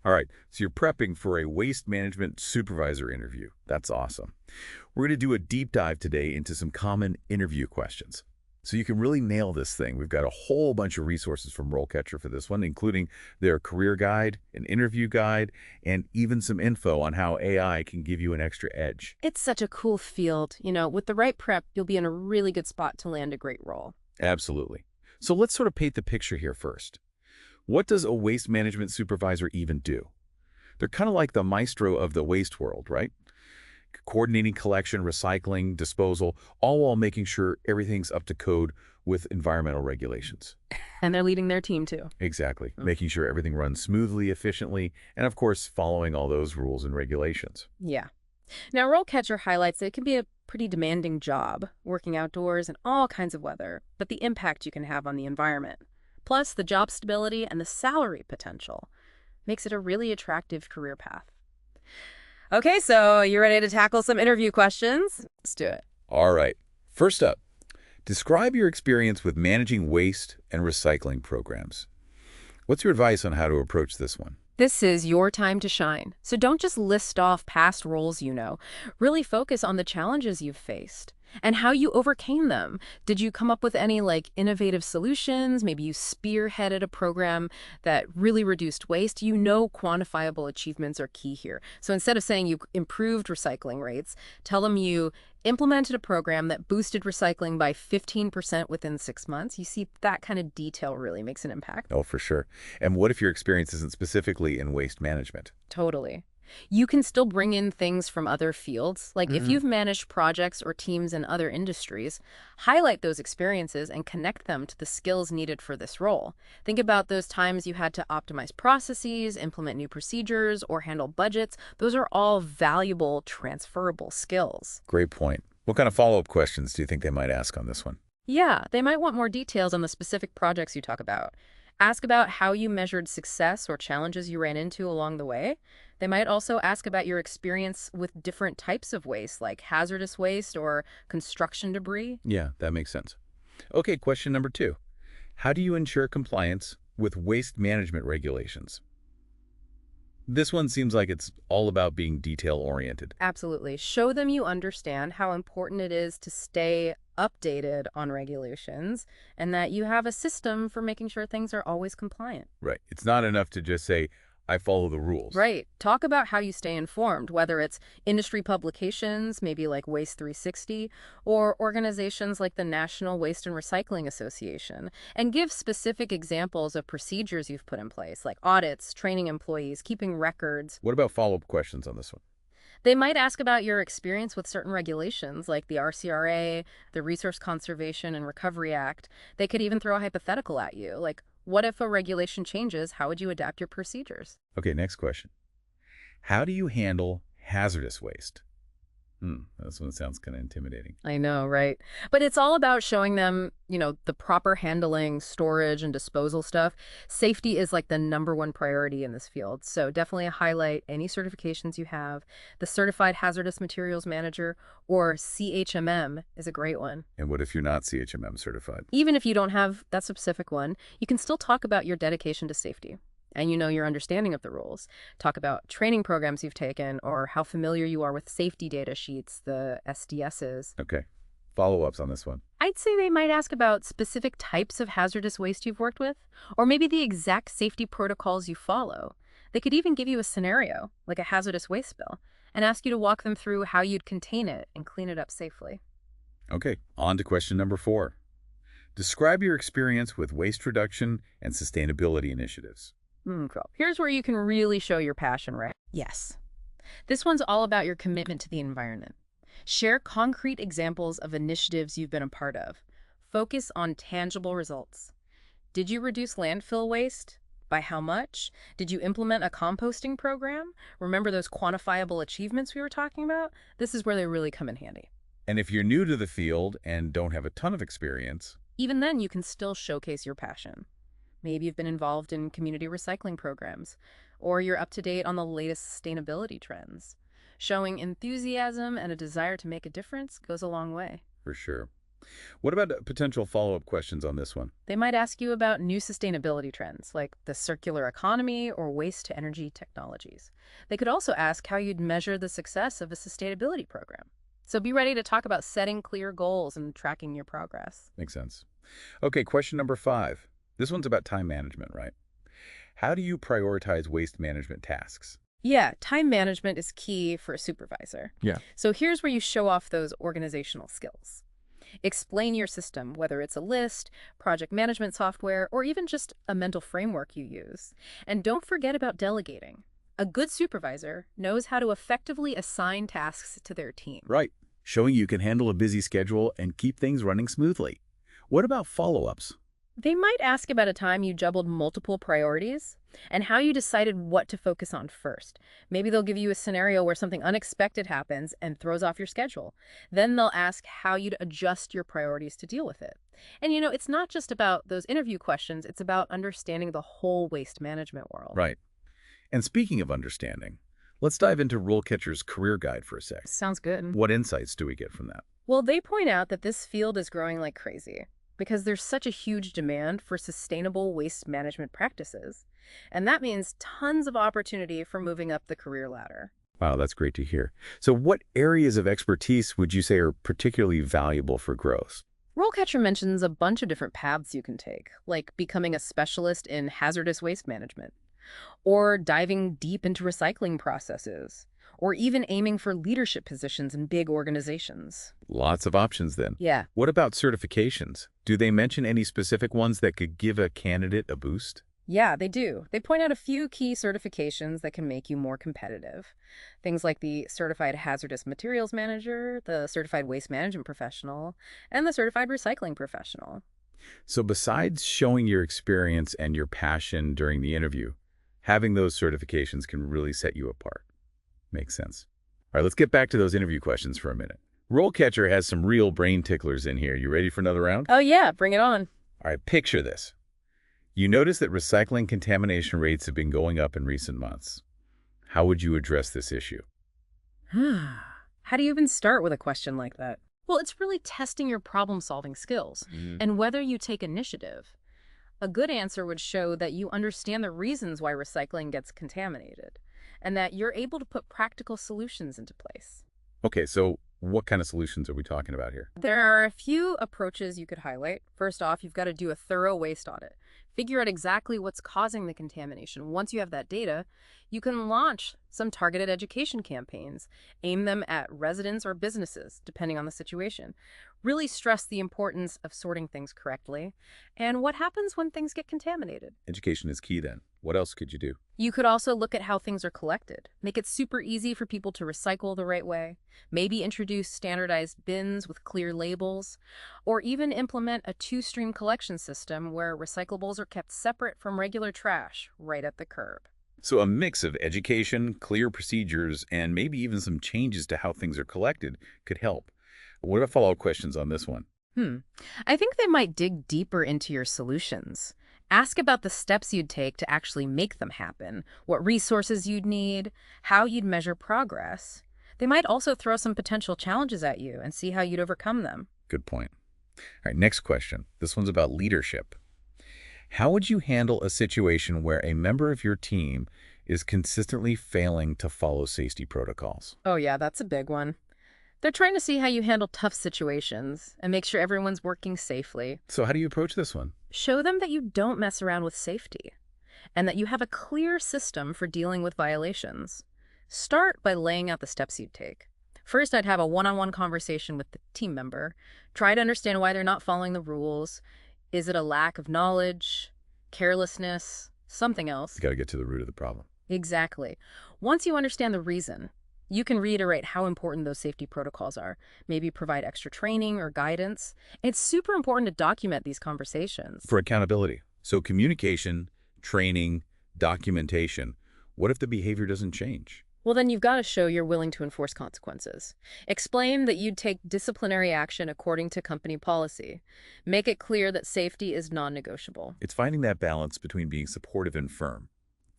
All right, so you're prepping for a Waste Management Supervisor interview. That's awesome. We're going to do a deep dive today into some common interview questions. So you can really nail this thing. We've got a whole bunch of resources from RoleCatcher for this one, including their career guide, an interview guide, and even some info on how AI can give you an extra edge. It's such a cool field. With the right prep, you'll be in a really good spot to land a great role. Absolutely. So let's sort of paint the picture here first. What does a waste management supervisor even do? They're kind of like the maestro of the waste world, right? Coordinating collection, recycling, disposal, all while making sure everything's up to code with environmental regulations. And they're leading their team too. Exactly. Making sure everything runs smoothly, efficiently, and of course, following all those rules and regulations. Yeah. Now, RoleCatcher highlights that it can be a pretty demanding job, working outdoors in all kinds of weather, but the impact you can have on the environment, plus the job stability and the salary potential, makes it a really attractive career path. Okay, so you ready to tackle some interview questions? Let's do it. All right. First up, describe your experience with managing waste and recycling programs. What's your advice on how to approach this one? This is your time to shine. So don't just list off past roles you know. Really focus on the challenges you've faced and how you overcame them. Did you come up with any innovative solutions? Maybe you spearheaded a program that really reduced waste. Quantifiable achievements are key here. So instead of saying you improved recycling rates, tell them you implemented a program that boosted recycling by 15% within 6 months. You see, that kind of detail really makes an impact. Oh, for sure. And what if your experience isn't specifically in waste management? Totally. You can still bring in things from other fields. Like if you've managed projects or teams in other industries, highlight those experiences and connect them to the skills needed for this role. Think about those times you had to optimize processes, implement new procedures, or handle budgets. Those are all valuable, transferable skills. Great point. What kind of follow-up questions do you think they might ask on this one? Yeah, they might want more details on the specific projects you talk about. Ask about how you measured success or challenges you ran into along the way. They might also ask about your experience with different types of waste, like hazardous waste or construction debris. Yeah, that makes sense. Okay, question number 2. How do you ensure compliance with waste management regulations? This one seems like it's all about being detail-oriented. Absolutely. Show them you understand how important it is to stay updated on regulations and that you have a system for making sure things are always compliant. Right. It's not enough to just say, I follow the rules. Right. Talk about how you stay informed, whether it's industry publications, maybe like Waste 360, or organizations like the National Waste and Recycling Association, and give specific examples of procedures you've put in place, like audits, training employees, keeping records. What about follow-up questions on this one? They might ask about your experience with certain regulations, like the RCRA, the Resource Conservation and Recovery Act. They could even throw a hypothetical at you, like, what if a regulation changes? How would you adapt your procedures? Okay, next question. How do you handle hazardous waste? This one sounds kind of intimidating. I know, right? But it's all about showing them, the proper handling, storage, and disposal stuff. Safety is like the #1 priority in this field. So definitely highlight any certifications you have. The Certified Hazardous Materials Manager, or CHMM, is a great one. And what if you're not CHMM certified? Even if you don't have that specific one, you can still talk about your dedication to safety and your understanding of the rules. Talk about training programs you've taken or how familiar you are with safety data sheets, the SDSs. Okay. Follow-ups on this one. I'd say they might ask about specific types of hazardous waste you've worked with, or maybe the exact safety protocols you follow. They could even give you a scenario, like a hazardous waste spill, and ask you to walk them through how you'd contain it and clean it up safely. Okay, on to question number 4. Describe your experience with waste reduction and sustainability initiatives. Cool. Here's where you can really show your passion, right? Yes. This one's all about your commitment to the environment. Share concrete examples of initiatives you've been a part of. Focus on tangible results. Did you reduce landfill waste? By how much? Did you implement a composting program? Remember those quantifiable achievements we were talking about? This is where they really come in handy. And if you're new to the field and don't have a ton of experience, Even then, you can still showcase your passion. Maybe you've been involved in community recycling programs, or you're up to date on the latest sustainability trends. Showing enthusiasm and a desire to make a difference goes a long way. for sure. What about potential follow-up questions on this one? They might ask you about new sustainability trends, like the circular economy or waste-to-energy technologies. They could also ask how you'd measure the success of a sustainability program. So be ready to talk about setting clear goals and tracking your progress. Makes sense. Okay, question number 5. This one's about time management, right? How do you prioritize waste management tasks? Yeah, time management is key for a supervisor. Yeah. So here's where you show off those organizational skills. Explain your system, whether it's a list, project management software, or even just a mental framework you use. And don't forget about delegating. A good supervisor knows how to effectively assign tasks to their team. Right. Showing you can handle a busy schedule and keep things running smoothly. What about follow-ups? They might ask about a time you juggled multiple priorities and how you decided what to focus on first. Maybe they'll give you a scenario where something unexpected happens and throws off your schedule. Then they'll ask how you'd adjust your priorities to deal with it. And it's not just about those interview questions, it's about understanding the whole waste management world. Right. And speaking of understanding, let's dive into RoleCatcher's career guide for a sec. Sounds good. What insights do we get from that? Well, they point out that this field is growing like crazy because there's such a huge demand for sustainable waste management practices. And that means tons of opportunity for moving up the career ladder. Wow, that's great to hear. So what areas of expertise would you say are particularly valuable for growth? RoleCatcher mentions a bunch of different paths you can take, like becoming a specialist in hazardous waste management, or diving deep into recycling processes, or even aiming for leadership positions in big organizations. Lots of options then. Yeah. What about certifications? Do they mention any specific ones that could give a candidate a boost? Yeah, they do. They point out a few key certifications that can make you more competitive. Things like the Certified Hazardous Materials Manager, the Certified Waste Management Professional, and the Certified Recycling Professional. So besides showing your experience and your passion during the interview, having those certifications can really set you apart. Makes sense. All right, let's get back to those interview questions for a minute. RoleCatcher has some real brain ticklers in here. You ready for another round? Oh yeah, bring it on. All right, picture this. You notice that recycling contamination rates have been going up in recent months. How would you address this issue? How do you even start with a question like that? Well, it's really testing your problem-solving skills and whether you take initiative. A good answer would show that you understand the reasons why recycling gets contaminated and that you're able to put practical solutions into place. Okay, so what kind of solutions are we talking about here? There are a few approaches you could highlight. First off, you've got to do a thorough waste audit. Figure out exactly what's causing the contamination. Once you have that data, you can launch some targeted education campaigns. Aim them at residents or businesses, depending on the situation. Really stress the importance of sorting things correctly and what happens when things get contaminated. Education is key then. What else could you do? You could also look at how things are collected. Make it super easy for people to recycle the right way. Maybe introduce standardized bins with clear labels, or even implement a two-stream collection system where recyclables are kept separate from regular trash right at the curb. So a mix of education, clear procedures, and maybe even some changes to how things are collected could help. What about follow-up questions on this one? I think they might dig deeper into your solutions. Ask about the steps you'd take to actually make them happen, what resources you'd need, how you'd measure progress. They might also throw some potential challenges at you and see how you'd overcome them. Good point. All right, next question. This one's about leadership. How would you handle a situation where a member of your team is consistently failing to follow safety protocols? Oh yeah, that's a big one. They're trying to see how you handle tough situations and make sure everyone's working safely. So how do you approach this one? Show them that you don't mess around with safety and that you have a clear system for dealing with violations. Start by laying out the steps you'd take. First, I'd have a one-on-one conversation with the team member. Try to understand why they're not following the rules. Is it a lack of knowledge, carelessness, something else? You got to get to the root of the problem. Exactly. Once you understand the reason, you can reiterate how important those safety protocols are, maybe provide extra training or guidance. It's super important to document these conversations. For accountability. So communication, training, documentation. What if the behavior doesn't change? Well, then you've got to show you're willing to enforce consequences. Explain that you'd take disciplinary action according to company policy. Make it clear that safety is non-negotiable. It's finding that balance between being supportive and firm.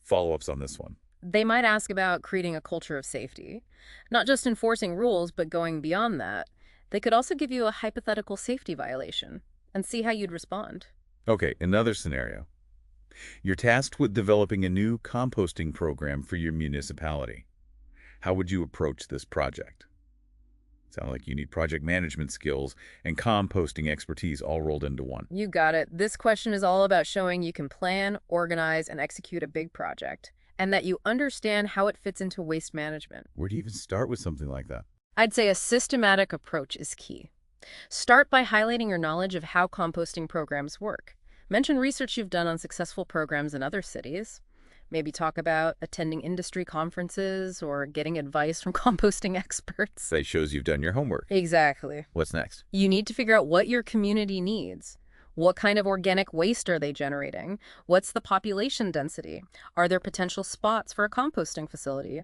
Follow-ups on this one. They might ask about creating a culture of safety, not just enforcing rules, but going beyond that. They could also give you a hypothetical safety violation and see how you'd respond. Okay, another scenario. You're tasked with developing a new composting program for your municipality. How would you approach this project? Sound like you need project management skills and composting expertise all rolled into one. You got it. This question is all about showing you can plan, organize, and execute a big project, and that you understand how it fits into waste management. Where do you even start with something like that? I'd say a systematic approach is key. Start by highlighting your knowledge of how composting programs work. Mention research you've done on successful programs in other cities. Maybe talk about attending industry conferences or getting advice from composting experts. That shows you've done your homework. Exactly. What's next? You need to figure out what your community needs. What kind of organic waste are they generating? What's the population density? Are there potential spots for a composting facility?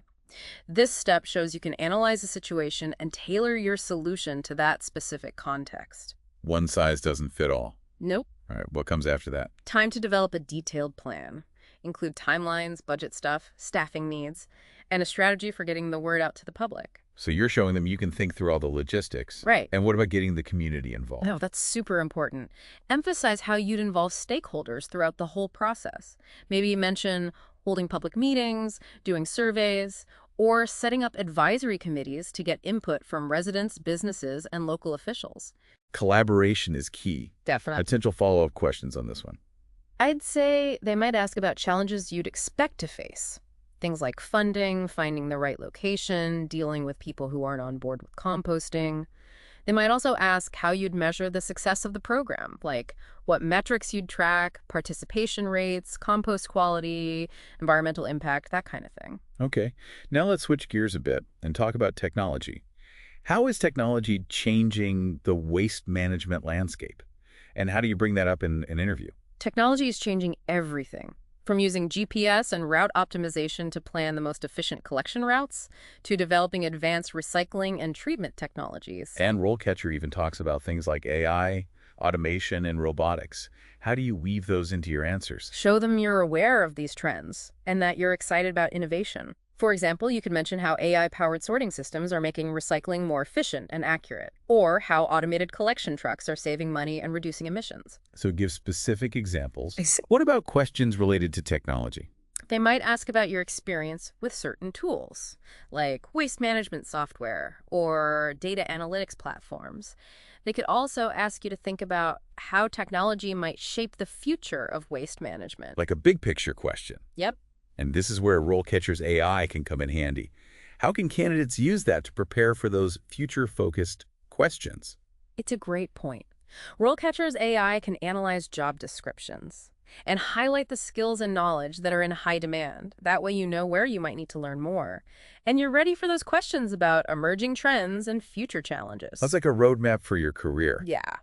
This step shows you can analyze the situation and tailor your solution to that specific context. One size doesn't fit all. Nope. All right, what comes after that? Time to develop a detailed plan. Include timelines, budget stuff, staffing needs, and a strategy for getting the word out to the public. So you're showing them you can think through all the logistics. Right. And what about getting the community involved? No, that's super important. Emphasize how you'd involve stakeholders throughout the whole process. Maybe mention holding public meetings, doing surveys, or setting up advisory committees to get input from residents, businesses, and local officials. Collaboration is key. Definitely. Potential follow-up questions on this one. I'd say they might ask about challenges you'd expect to face. Things like funding, finding the right location, dealing with people who aren't on board with composting. They might also ask how you'd measure the success of the program, like what metrics you'd track, participation rates, compost quality, environmental impact, that kind of thing. Okay, now let's switch gears a bit and talk about technology. How is technology changing the waste management landscape? And how do you bring that up in an interview? Technology is changing everything, from using GPS and route optimization to plan the most efficient collection routes, to developing advanced recycling and treatment technologies. And RoleCatcher even talks about things like AI, automation, and robotics. How do you weave those into your answers? Show them you're aware of these trends and that you're excited about innovation. For example, you could mention how AI-powered sorting systems are making recycling more efficient and accurate, or how automated collection trucks are saving money and reducing emissions. So give specific examples. What about questions related to technology? They might ask about your experience with certain tools, like waste management software or data analytics platforms. They could also ask you to think about how technology might shape the future of waste management. Like a big picture question. Yep. And this is where RoleCatcher's AI can come in handy. How can candidates use that to prepare for those future-focused questions? It's a great point. RoleCatcher's AI can analyze job descriptions and highlight the skills and knowledge that are in high demand. That way you know where you might need to learn more. And you're ready for those questions about emerging trends and future challenges. That's like a roadmap for your career. Yeah.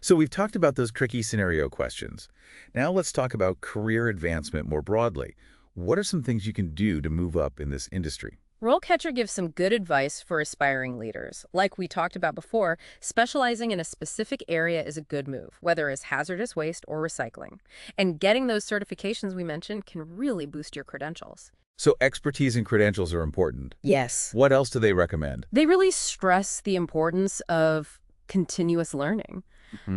So we've talked about those tricky scenario questions. Now let's talk about career advancement more broadly. What are some things you can do to move up in this industry? RoleCatcher gives some good advice for aspiring leaders. Like we talked about before, specializing in a specific area is a good move, whether it's hazardous waste or recycling. And getting those certifications we mentioned can really boost your credentials. So expertise and credentials are important. Yes. What else do they recommend? They really stress the importance of continuous learning.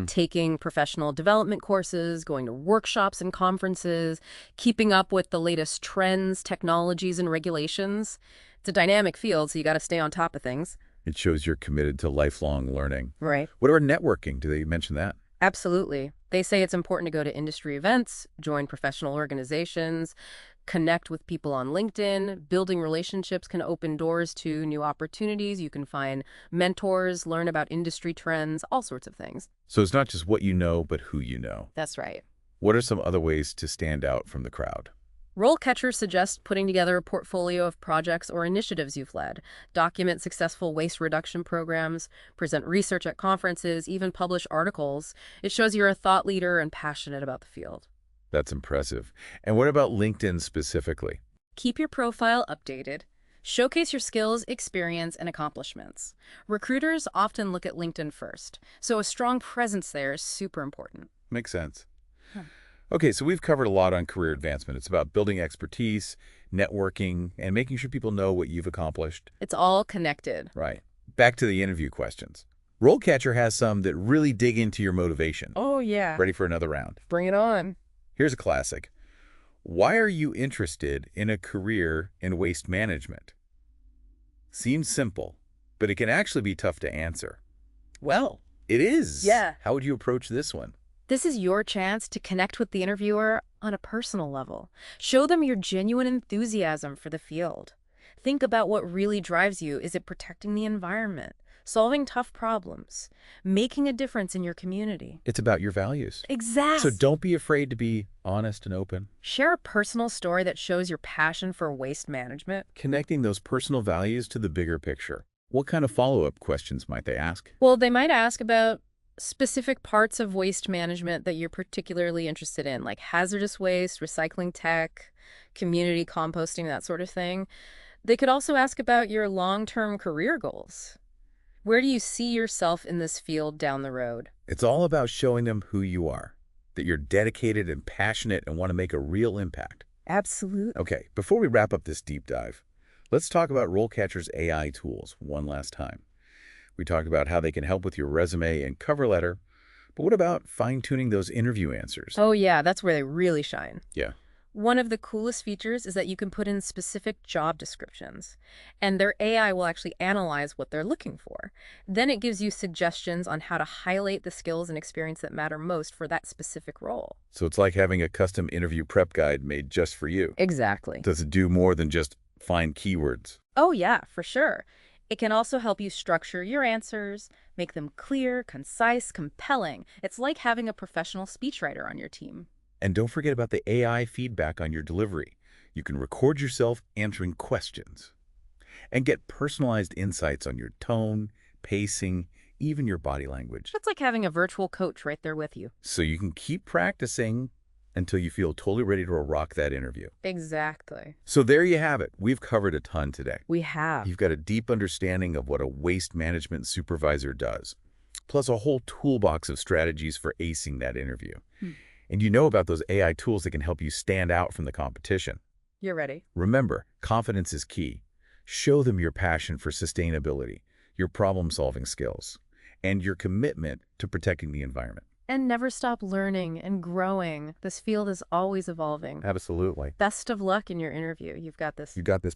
Taking professional development courses, going to workshops and conferences, keeping up with the latest trends, technologies, and regulations. It's a dynamic field, so you got to stay on top of things. It shows you're committed to lifelong learning. Right. What about networking? Do they mention that? Absolutely. They say it's important to go to industry events, join professional organizations, connect with people on LinkedIn. Building relationships can open doors to new opportunities. You can find mentors, learn about industry trends, all sorts of things. So it's not just what you know, but who you know. That's right. What are some other ways to stand out from the crowd? RoleCatcher suggests putting together a portfolio of projects or initiatives you've led, document successful waste reduction programs, present research at conferences, even publish articles. It shows you're a thought leader and passionate about the field. That's impressive. And what about LinkedIn specifically? Keep your profile updated. Showcase your skills, experience, and accomplishments. Recruiters often look at LinkedIn first, so a strong presence there is super important. Makes sense. Okay, so we've covered a lot on career advancement. It's about building expertise, networking, and making sure people know what you've accomplished. It's all connected. Right. Back to the interview questions. RoleCatcher has some that really dig into your motivation. Oh, yeah. Ready for another round? Bring it on. Here's a classic. Why are you interested in a career in waste management? Seems simple, but it can actually be tough to answer. Well, It is. Yeah. How would you approach this one? this is your chance to connect with the interviewer on a personal level. Show them your genuine enthusiasm for the field. Think about what really drives you. Is it protecting the environment, solving tough problems, making a difference in your community? It's about your values. Exactly. So don't be afraid to be honest and open. Share a personal story that shows your passion for waste management. Connecting those personal values to the bigger picture. What kind of follow-up questions might they ask? Well, they might ask about specific parts of waste management that you're particularly interested in, like hazardous waste, recycling tech, community composting, that sort of thing. They could also ask about your long-term career goals. Where do you see yourself in this field down the road? It's all about showing them who you are, that you're dedicated and passionate and want to make a real impact. Absolutely. Okay, before we wrap up this deep dive, let's talk about RoleCatcher's AI tools one last time. We talked about how they can help with your resume and cover letter, but what about fine-tuning those interview answers? Oh, yeah, that's where they really shine. Yeah. One of the coolest features is that you can put in specific job descriptions, and their AI will actually analyze what they're looking for. Then it gives you suggestions on how to highlight the skills and experience that matter most for that specific role. So it's like having a custom interview prep guide made just for you. Exactly. Does it do more than just find keywords? Oh, yeah, for sure. It can also help you structure your answers, make them clear, concise, compelling. It's like having a professional speechwriter on your team. And don't forget about the AI feedback on your delivery. You can record yourself answering questions and get personalized insights on your tone, pacing, even your body language. It's like having a virtual coach right there with you. So you can keep practicing until you feel totally ready to rock that interview. Exactly. So there you have it. We've covered a ton today. We have. You've got a deep understanding of what a waste management supervisor does, plus a whole toolbox of strategies for acing that interview. And you know about those AI tools that can help you stand out from the competition. You're ready. Remember, confidence is key. Show them your passion for sustainability, your problem-solving skills, and your commitment to protecting the environment. And never stop learning and growing. This field is always evolving. Absolutely. Best of luck in your interview. You've got this. You got this.